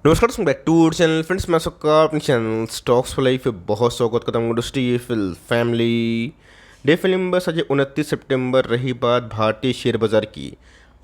नमस्कार दोस्तों, back to channel friends. मैं सबका अपने चैनल स्टॉक्स फॉर लाइफ पे बहुत स्वागत करता हूँ। इंडस्ट्री फिल फैमिली डे फिल्म बस आज 29 सितंबर रही बात भारतीय शेयर बाजार की।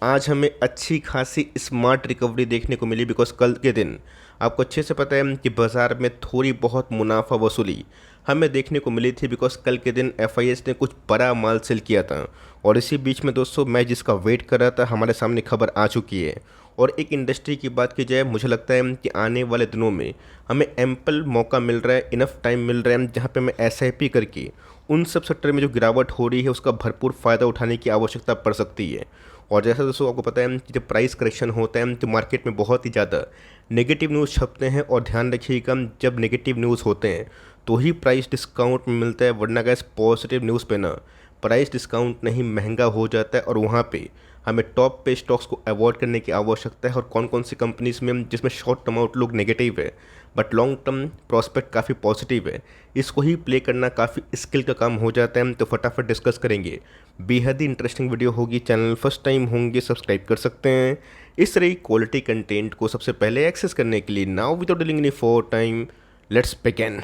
आज हमें अच्छी खासी स्मार्ट रिकवरी देखने को मिली बिकॉज कल के दिन आपको अच्छे से पता है कि बाजार में थोड़ी बहुत मुनाफा वसूली हमें देखने को मिली थी बिकॉज कल के दिन एफआईएस ने कुछ बड़ा माल सेल किया था। और इसी बीच में दोस्तों मैं जिसका वेट कर रहा था हमारे सामने खबर आ चुकी है। और एक इंडस्ट्री की बात की जाए, मुझे लगता है कि आने वाले दिनों में हमें एम्पल मौका मिल रहा है, इनफ टाइम मिल रहा है जहाँ पे हमें एसआईपी करके उन सब सेक्टर में जो गिरावट हो रही है उसका भरपूर फ़ायदा उठाने की आवश्यकता पड़ सकती है। और जैसा दोस्तों आपको पता है कि जब प्राइस करेक्शन होता है तो मार्केट में बहुत ही ज़्यादा नेगेटिव न्यूज़ छपते हैं। और ध्यान रखिएगा, जब नेगेटिव न्यूज़ होते हैं तो ही प्राइस डिस्काउंट में मिलता है, वरना गैस पॉजिटिव न्यूज़ पे ना प्राइस डिस्काउंट नहीं महंगा हो जाता है। और वहाँ पे हमें टॉप पे स्टॉक्स को अवॉइड करने की आवश्यकता है। और कौन कौन सी कंपनीज में जिसमें शॉर्ट टर्म आउटलुक नेगेटिव है बट लॉन्ग टर्म प्रोस्पेक्ट काफ़ी पॉजिटिव है, इसको ही प्ले करना काफ़ी स्किल का काम हो जाता है। तो फटाफट डिस्कस करेंगे, बेहद ही इंटरेस्टिंग वीडियो होगी। चैनल फर्स्ट टाइम होंगे सब्सक्राइब कर सकते हैं इस तरह की क्वालिटी कंटेंट को सबसे पहले एक्सेस करने के लिए। Now without dealing any for time, let's begin.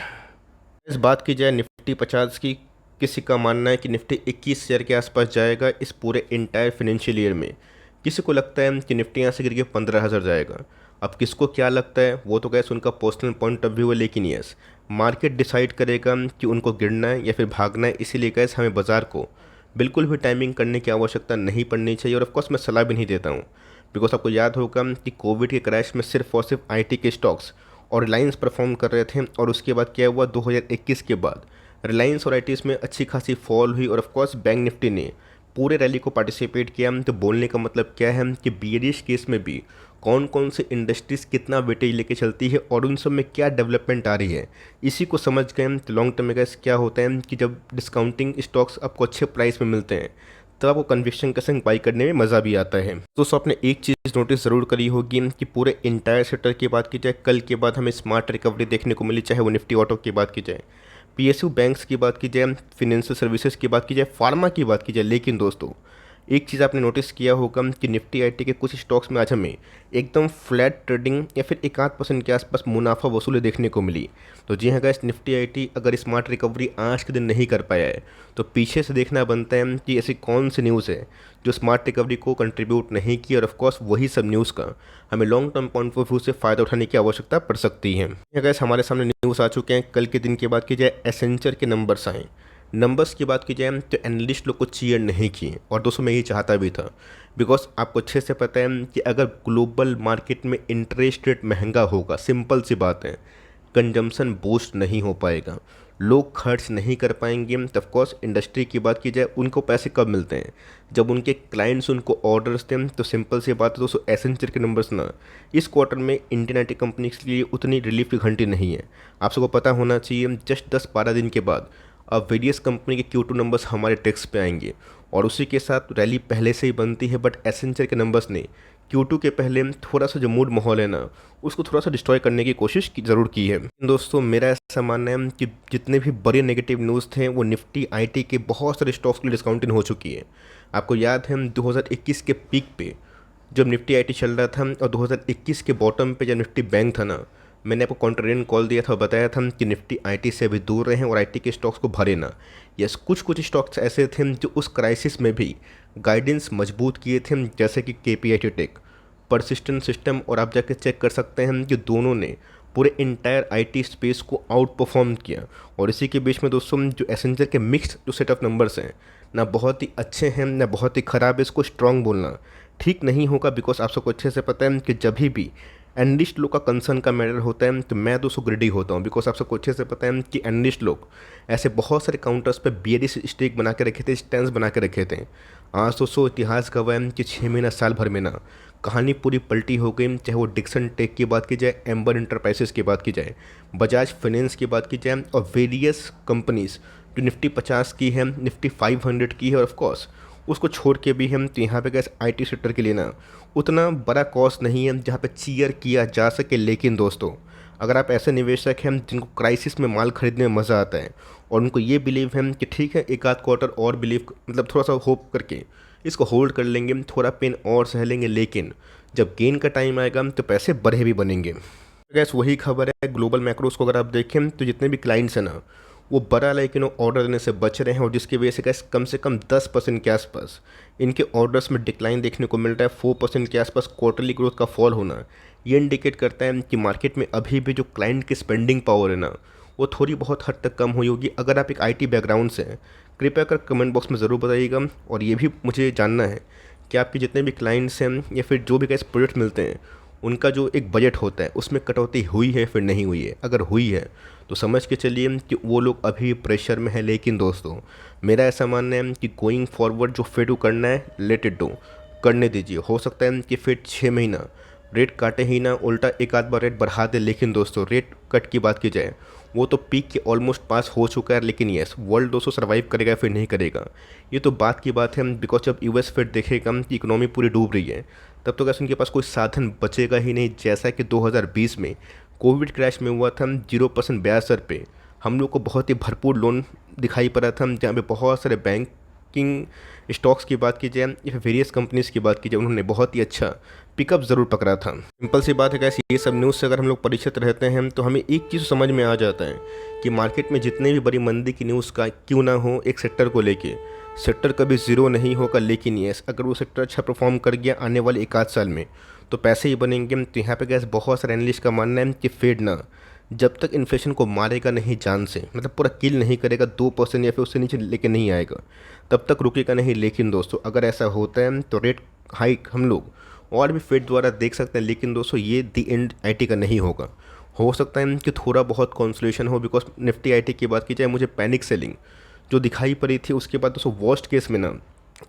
इस बात की जाए निफ्टी 50 की, किसी का मानना है कि निफ्टी 21,000 के आसपास जाएगा इस पूरे इंटायर फाइनेंशियल ईयर में। किसी को लगता है कि निफ्टी यहाँ से गिर के 15,000 जाएगा। अब किसको क्या लगता है वो तो गैस उनका पर्सनल पॉइंट ऑफ व्यू है, लेकिन यस मार्केट डिसाइड करेगा कि उनको गिरना है या फिर भागना है। इसीलिए गैस हमें बाजार को बिल्कुल भी टाइमिंग करने की आवश्यकता नहीं पड़नी चाहिए। और ऑफकोर्स मैं सलाह भी नहीं देता हूँ बिकॉज आपको याद होगा कि कोविड के क्रैश में सिर्फ और सिर्फ आईटी के स्टॉक्स और रिलायंस परफॉर्म कर रहे थे। और उसके बाद क्या हुआ, 2021 के बाद रिलायंस और आईटीज में अच्छी खासी फॉल हुई। और ऑफकोर्स बैंक निफ्टी ने पूरे रैली को पार्टिसिपेट किया। तो बोलने का मतलब क्या है कि बियरिश केस में भी कौन कौन से इंडस्ट्रीज कितना वेटेज लेके चलती है और उन सब में क्या डेवलपमेंट आ रही है, इसी को समझ गए तो लॉन्ग टर्म में गैस क्या होता है कि जब डिस्काउंटिंग स्टॉक्स आपको अच्छे प्राइस में मिलते हैं तब आपको कन्विक्शन के संग बाई करने में मज़ा भी आता है। दोस्तों आपने एक चीज़ नोटिस ज़रूर करी होगी कि पूरे इंटायर सेक्टर की बात की जाए, कल के बाद हमें स्मार्ट रिकवरी देखने को मिली, चाहे वो निफ्टी ऑटो की बात की जाए, पीएसयू बैंक्स की बात की जाए, फिनेंशियल सर्विसेज की बात की जाए, फार्मा की बात की जाए। लेकिन दोस्तों एक चीज़ आपने नोटिस किया होगा कि निफ्टी आईटी के कुछ स्टॉक्स में आज हमें एकदम फ्लैट ट्रेडिंग या फिर 1-8% के आसपास मुनाफा वसूली देखने को मिली। तो जी हाँ गाइस, निफ्टी आईटी अगर स्मार्ट रिकवरी आज के दिन नहीं कर पाया है तो पीछे से देखना बनता है कि ऐसी कौन सी न्यूज़ है जो स्मार्ट रिकवरी को कंट्रीब्यूट नहीं की। और ऑफकोर्स वही सब न्यूज़ का हमें long term point of view से फ़ायदा उठाने की आवश्यकता पड़ सकती है। गैस हमारे सामने न्यूज़ आ चुके हैं। कल के दिन की बात की जाए, एसेंचर के नंबर्स आए। नंबर्स की बात की जाए तो एनालिस्ट लोग को चीयर नहीं किए, और दोस्तों मैं ये चाहता भी था बिकॉज आपको अच्छे से पता है कि अगर ग्लोबल मार्केट में इंटरेस्ट रेट महंगा होगा, सिंपल सी बात है, कंजम्पशन बूस्ट नहीं हो पाएगा, लोग खर्च नहीं कर पाएंगे। तो ऑफकोर्स इंडस्ट्री की बात की जाए, उनको पैसे कब मिलते हैं, जब उनके क्लाइंट्स उनको ऑर्डर्स दें। तो सिंपल सी बात है दोस्तों, एसेंचर के नंबर्स ना इस क्वार्टर में इंडियन आईटी कंपनीज के लिए उतनी रिलीफ की घंटी नहीं है। आप सबको पता होना चाहिए जस्ट 10-12 दिन के बाद अब वेरियस कंपनी के Q2 नंबर्स हमारे टेक्स्ट पे आएंगे और उसी के साथ रैली पहले से ही बनती है। बट एसेंचर के नंबर्स ने Q2 के पहले थोड़ा सा जो मूड माहौल है ना उसको थोड़ा सा डिस्ट्रॉय करने की कोशिश ज़रूर की है। दोस्तों मेरा ऐसा मानना है कि जितने भी बड़े नेगेटिव न्यूज़ थे वो निफ्टी आईटी के बहुत सारे स्टॉक्स के लिए डिस्काउंटिंग हो चुकी है। आपको याद है 2021 के पीक पे जब निफ्टी आईटी चल रहा था और 2021 के बॉटम पे जब निफ्टी बैंक था ना, मैंने आपको कॉन्ट्रेरियन कॉल दिया था और बताया था कि निफ्टी आईटी से अभी दूर रहें और आईटी के स्टॉक्स को भरे ना। यस, कुछ कुछ स्टॉक्स ऐसे थे जो उस क्राइसिस में भी गाइडेंस मजबूत किए थे, जैसे कि केपीआईटी टेक, परसिस्टेंट सिस्टम। और आप जाके चेक कर सकते हैं कि दोनों ने पूरे इंटायर आईटी स्पेस को आउट परफॉर्म किया। और इसी के बीच में दोस्तों जो एसेंचर के मिक्स्ड जो सेट ऑफ नंबर्स हैं, ना बहुत ही अच्छे हैं ना बहुत ही ख़राब है, इसको स्ट्रॉन्ग बोलना ठीक नहीं होगा। बिकॉज आप सबको अच्छे से पता है कि जब भी एनालिस्ट लोग का कंसर्न का मैटर होता है तो मैं दोस्तों ग्रेडी होता हूँ। बिकॉज आप सबको अच्छे से पता है कि एनालिस्ट लोग ऐसे बहुत सारे काउंटर्स पे बियरिश स्टेक बना के रखे थे, स्टैंस बना के रखे थे। आज दोस्तों इतिहास गवाह है कि 6 महीना साल भर में ना कहानी पूरी पलटी हो गई। चाहे वो डिक्सन टेक की बात की जाए, एम्बर इंटरप्राइजेस की बात की जाए, बजाज फाइनेंस की बात की जाए, और वेरियस कंपनीज जो निफ्टी 50 की है, निफ्टी 500 की है, और ऑफकोर्स उसको छोड़ के भी हम तो यहाँ पे गैस आईटी सेक्टर के लिए ना उतना बड़ा कॉस्ट नहीं है जहाँ पे चीयर किया जा सके। लेकिन दोस्तों अगर आप ऐसे निवेशक हैं जिनको क्राइसिस में माल खरीदने में मज़ा आता है और उनको ये बिलीव है कि ठीक है एक आध क्वार्टर और बिलीव मतलब थोड़ा सा होप करके इसको होल्ड कर लेंगे, थोड़ा पेन और सह लेंगे, लेकिन जब गेन का टाइम आएगा तो पैसे बढ़े भी बनेंगे। गैस वही खबर है, ग्लोबल मैक्रोस को अगर आप देखें तो जितने भी क्लाइंट्स हैं ना, वो बड़ा लेकिन ऑर्डर देने से बच रहे हैं, और जिसकी वजह से गैस कम से कम 10% के आसपास इनके ऑर्डर्स में डिक्लाइन देखने को मिल रहा है। 4% के आसपास क्वार्टरली ग्रोथ का फॉल होना, ये इंडिकेट करता है कि मार्केट में अभी भी जो क्लाइंट की स्पेंडिंग पावर है ना, वो थोड़ी बहुत हद तक कम हुई होगी। अगर आप एक आईटी बैकग्राउंड से हैं, कृपया कर कमेंट बॉक्स में ज़रूर बताइएगा। और ये भी मुझे जानना है कि आपके जितने भी क्लाइंट्स हैं या फिर जो भी गैस प्रोडक्ट मिलते हैं, उनका जो एक बजट होता है उसमें कटौती हुई है फिर नहीं हुई है। अगर हुई है तो समझ के चलिए कि वो लोग अभी प्रेशर में है। लेकिन दोस्तों, मेरा ऐसा मानना है कि गोइंग फॉरवर्ड जो फेड करना है, लेट इट डू, करने दीजिए। हो सकता है कि फेड 6 महीना रेट काटे ही ना, उल्टा एक आध बार रेट बढ़ा दे। लेकिन दोस्तों, रेट कट की बात की जाए, वो तो पीक के ऑलमोस्ट पास हो चुका है। लेकिन यस, वर्ल्ड दोस्तों सर्वाइव करेगा फिर नहीं करेगा, ये तो बात की बात है। बिकॉज जब यूएस फेड देखेगा कि इकोनॉमी पूरी डूब रही है, तब तो कैसे उनके पास कोई साधन बचेगा ही नहीं। जैसा कि 2020 में कोविड क्रैश में हुआ था, 0% ब्याज दर पे हम लोग को बहुत ही भरपूर लोन दिखाई पड़ा था, जहाँ पे बहुत सारे बैंकिंग स्टॉक्स की बात की जाए या फिर वेरियस कंपनीज़ की बात की जाए, उन्होंने बहुत ही अच्छा पिकअप ज़रूर पकड़ा था। सिंपल सी बात है कैसे, ये सब न्यूज़ से अगर हम लोग परिचित रहते हैं तो हमें एक चीज़ समझ में आ जाता है कि मार्केट में जितने भी बड़ी मंदी की न्यूज़ का क्यों ना हो, एक सेक्टर को लेके, सेक्टर कभी ज़ीरो नहीं होगा। लेकिन यस, अगर वो सेक्टर अच्छा परफॉर्म कर गया आने वाले एक आध साल में, तो पैसे ही बनेंगे। तो यहाँ पे गैस बहुत सारे एनालिस्ट का मानना है कि फेड ना जब तक इन्फ्लेशन को मारेगा नहीं जान से, मतलब पूरा किल नहीं करेगा, 2% या फिर उससे नीचे लेके नहीं आएगा, तब तक रुकेगा नहीं। लेकिन दोस्तों, अगर ऐसा होता है तो रेट हाइक हम लोग और भी फेड द्वारा देख सकते हैं। लेकिन दोस्तों, ये दी एंड आईटी का नहीं होगा। हो सकता है कि थोड़ा बहुत कॉन्सोलेशन हो। बिकॉज निफ्टी आईटी की बात की जाए, मुझे पैनिक सेलिंग जो दिखाई पड़ी थी, उसके बाद दोस्तों वर्स्ट केस में ना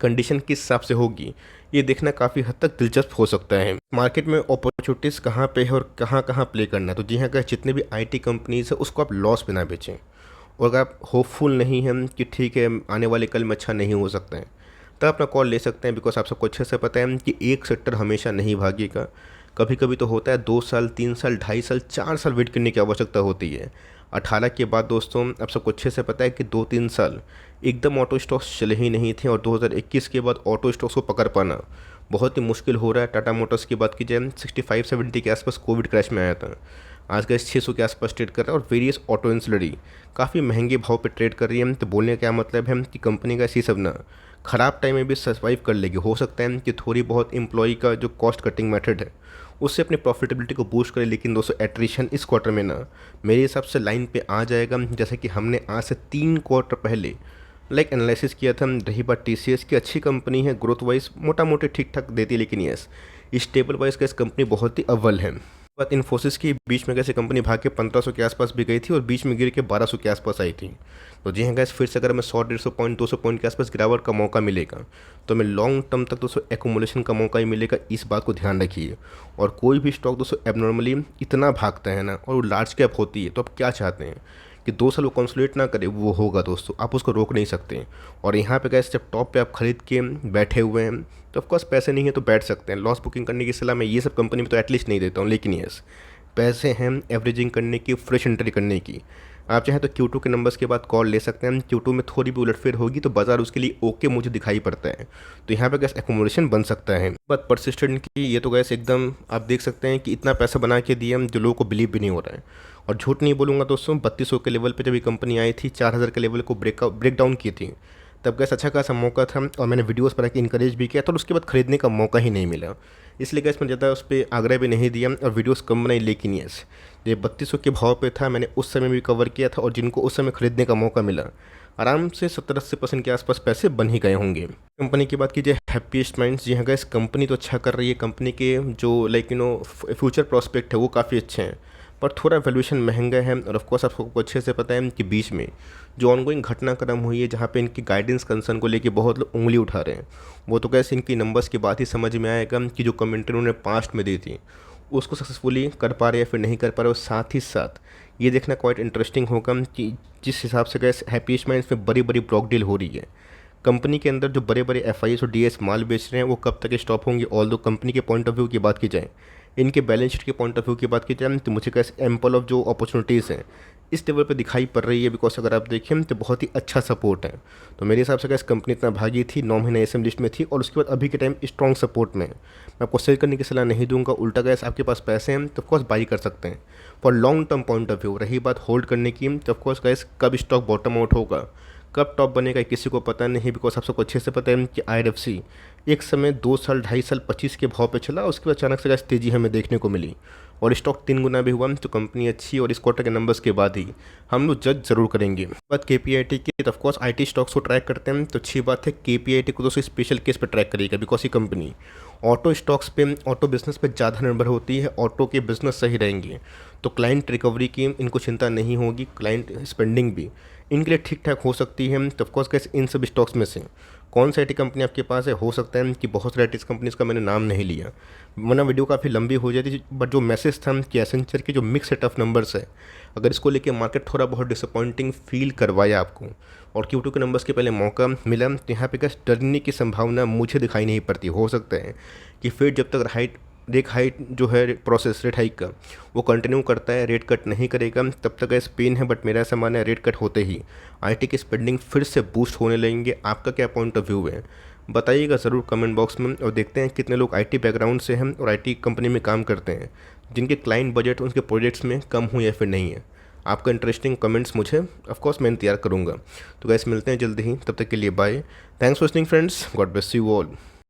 कंडीशन किस हिसाब से होगी, ये देखना काफ़ी हद तक दिलचस्प हो सकता है। मार्केट में अपॉर्चुनिटीज़ कहाँ पे है और कहाँ कहाँ प्ले करना है। तो जी हाँ, अगर जितने भी आईटी कंपनीज है उसको आप लॉस में ना बेचें। और अगर आप होपफुल नहीं हैं कि ठीक है आने वाले कल में अच्छा नहीं हो सकता है, तब अपना कॉल ले सकते हैं। बिकॉज आप सबको अच्छे से पता है कि एक सेक्टर हमेशा नहीं भागेगा। कभी कभी तो होता है 2 साल, 3 साल, 2.5 साल, 4 साल वेट करने की आवश्यकता होती है। 18 के बाद दोस्तों, आप सबको अच्छे से पता है कि 2-3 साल एकदम ऑटो स्टॉक्स चले ही नहीं थे, और 2021 के बाद ऑटो स्टॉक्स को पकड़ पाना बहुत ही मुश्किल हो रहा है। टाटा मोटर्स की बात की जाए, 65-70 के आसपास कोविड क्रैश में आया था, आज का 600 के आसपास ट्रेड कर रहा है। और वेरियस ऑटो इंसलरी काफ़ी महंगे भाव पे ट्रेड कर रही है। तो बोलने का क्या मतलब है कि कंपनी का ऐसी सब ना ख़राब टाइम में भी सर्वाइव कर लेगी। हो सकता है कि थोड़ी बहुत एम्प्लॉय का जो कॉस्ट कटिंग मेथड है उससे अपनी प्रॉफिटेबिलिटी को बूस्ट करे। लेकिन दोस्तों, एट्रिशन इस क्वार्टर में ना मेरे हिसाब से लाइन पे आ जाएगा। जैसे कि हमने आज से 3 क्वार्टर पहले एनालिसिस किया था। रही बात टीसीएस की, अच्छी कंपनी है, ग्रोथ वाइज मोटा मोटी ठीक ठाक देती है। लेकिन यस, स्टेबल वाइज का इस कंपनी बहुत ही अव्वल है। बात इन्फोसिस की, बीच में कैसे कंपनी भाग के 1500 के आसपास भी गई थी और बीच में गिर के 1200 के आसपास आई थी। तो जी हाँ गैस, फिर से अगर हमें 100-150 पॉइंट, 200 पॉइंट के आसपास गिरावट का मौका मिलेगा, तो हमें लॉन्ग टर्म तक दोस्तों एकोमुलेशन का मौका ही मिलेगा। इस बात को ध्यान रखिए। और कोई भी स्टॉक दोस्तों एबनॉर्मली इतना भागता है ना, और वो लार्ज कैप होती है, तो आप क्या चाहते हैं कि 2 साल वो कंसोलिडेट ना करे, वो होगा दोस्तों, आप उसको रोक नहीं सकते। और यहाँ पे गैस, जब टॉप पे आप खरीद के बैठे हुए हैं, तो ऑफकोर्स पैसे नहीं है तो बैठ सकते हैं। लॉस बुकिंग करने की सलाह मैं ये सब कंपनी में तो एटलीस्ट नहीं देता हूँ। लेकिन यस, पैसे हैं एवरेजिंग करने की, फ्रेश एंट्री करने की। आप चाहें तो Q2 के नंबर्स के बाद कॉल ले सकते हैं। Q2 में थोड़ी भी उलटफेर होगी तो बाजार उसके लिए ओके मुझे दिखाई पड़ता है। तो यहाँ पे गैस एकोमोडेशन बन सकता है। बात परसिस्टेंट की, ये तो गैस एकदम आप देख सकते हैं कि इतना पैसा बना के दिया जो लोगों को बिलीव भी नहीं हो रहा है। और झूठ नहीं बोलूँगा दोस्तों, 3200 के लेवल पर जब ये कंपनी आई थी, 4000 के लेवल को ब्रेक डाउन की थी, तब गैस अच्छा खासा मौका था और मैंने वीडियोस बना के इनकरेज भी किया था। और उसके बाद खरीदने का मौका ही नहीं मिला, इसलिए गैस मैं ज़्यादा उस पर आग्रह भी नहीं दिया और वीडियोस कम बनाई। लेकिन यस, ये 3200 के भाव पे था, मैंने उस समय भी कवर किया था। और जिनको उस समय खरीदने का मौका मिला, आराम से 70-80% के आसपास पैसे बन ही गए होंगे। कंपनी की बात कीजिए, हैप्पीएस्ट माइंड्स, जी हाँ गैस, कंपनी तो अच्छा कर रही है। कंपनी के जो फ्यूचर प्रॉस्पेक्ट है वो काफ़ी अच्छे हैं, पर थोड़ा वैल्यूएशन महंगा है। और ऑफकोर्स आपको अच्छे से पता है कि बीच में जो ऑनगोइंग घटनाक्रम हुई है, जहाँ पे इनकी गाइडेंस कंसर्न को लेके बहुत लोग उंगली उठा रहे हैं, वो तो कैसे इनकी नंबर्स की बात ही समझ में आएगा कि जो कमेंट्री उन्होंने पास्ट में दी थी उसको सक्सेसफुली कर पा रहे या फिर नहीं कर पा रहे। और साथ ही साथ ये देखना क्वाइट इंटरेस्टिंग होगा कि जिस हिसाब से गैस हैप्पीएस्ट माइंड्स में बड़ी बड़ी ब्लॉक डील हो रही है, कंपनी के अंदर जो बड़े बड़े एफआईएस और डीएस माल बेच रहे हैं, वो कब तक स्टॉप होंगे। ऑल दो कंपनी के पॉइंट ऑफ व्यू की बात की जाए, इनके बैलेंस शीट के पॉइंट ऑफ व्यू की बात की जाए, तो मुझे कैसे एम्पल ऑफ जो अपॉर्चुनिटीज़ हैं इस लेवल पे दिखाई पड़ रही है, बिकॉज अगर आप देखें तो बहुत ही अच्छा सपोर्ट है। तो मेरे हिसाब से गैस कंपनी इतना भागी थी, 9 महीने एसएम लिस्ट में थी और उसके बाद अभी के टाइम स्ट्रॉन्ग सपोर्ट में है। मैं आपको सेल करने की सलाह नहीं दूंगा, उल्टा गैस आपके पास पैसे हैं तो ऑफकोर्स बाई कर सकते हैं for long term point of view. रही बात होल्ड करने की, तो ऑफकोर्स गैस कब स्टॉक बॉटम आउट होगा, कब टॉप बनेगा, किसी को पता नहीं। बिकॉज आप सबको अच्छे से पता है कि IRFC एक समय 2 साल 2.5 साल 25 के भाव पे चला, उसके बाद अचानक से गैस तेज़ी हमें देखने को मिली और स्टॉक 3 गुना भी हुआ। तो कंपनी अच्छी, और इस क्वार्टर के नंबर्स के बाद ही हम लोग जज जरूर करेंगे। बात KPIT की, तो ऑफकोर्स IT स्टॉक्स को ट्रैक करते हैं तो अच्छी बात है। KPIT को तो स्पेशल केस पे ट्रैक करेगा, बिकॉज ये कंपनी ऑटो स्टॉक्स पे, ऑटो बिजनेस पे ज़्यादा निर्भर होती है। ऑटो के बिजनेस सही रहेंगे तो क्लाइंट रिकवरी की इनको चिंता नहीं होगी, क्लाइंट स्पेंडिंग भी इनके लिए ठीक ठाक हो सकती है। तो ऑफकोर्स कैसे इन सब स्टॉक्स में से कौन सा IT कंपनी आपके पास है, हो सकता है कि बहुत सारे IT कंपनीज़ का मैंने नाम नहीं लिया वरना वीडियो काफ़ी लंबी हो जाती। बट जो मैसेज था कि एसेंचर के जो मिक्स सेट ऑफ नंबर्स है, अगर इसको लेके मार्केट थोड़ा बहुत डिसअपॉइंटिंग फील करवाया आपको और Q2 के नंबर्स के पहले मौका मिला, तो यहाँ पे कैसे डरने की संभावना मुझे दिखाई नहीं पड़ती। हो सकता है कि फिर जब तक हाइट जो है प्रोसेस रेट हाइक का वो कंटिन्यू करता है, रेट कट नहीं करेगा, तब तक ऐसा पेन है। बट मेरा ऐसा मानना है रेट कट होते ही IT की स्पेंडिंग फिर से बूस्ट होने लगेंगे। आपका क्या पॉइंट ऑफ व्यू है, बताइएगा ज़रूर कमेंट बॉक्स में। और देखते हैं कितने लोग IT बैकग्राउंड से हैं और IT कंपनी में काम करते हैं जिनके क्लाइंट बजट उनके प्रोजेक्ट्स में कम हुए या फिर नहीं है। आपका इंटरेस्टिंग कमेंट्स मुझे ऑफकोर्स मैं इंतजार करूँगा। तो गैस मिलते हैं जल्दी ही, तब तक के लिए bye. Thanks for listening friends, God bless you all.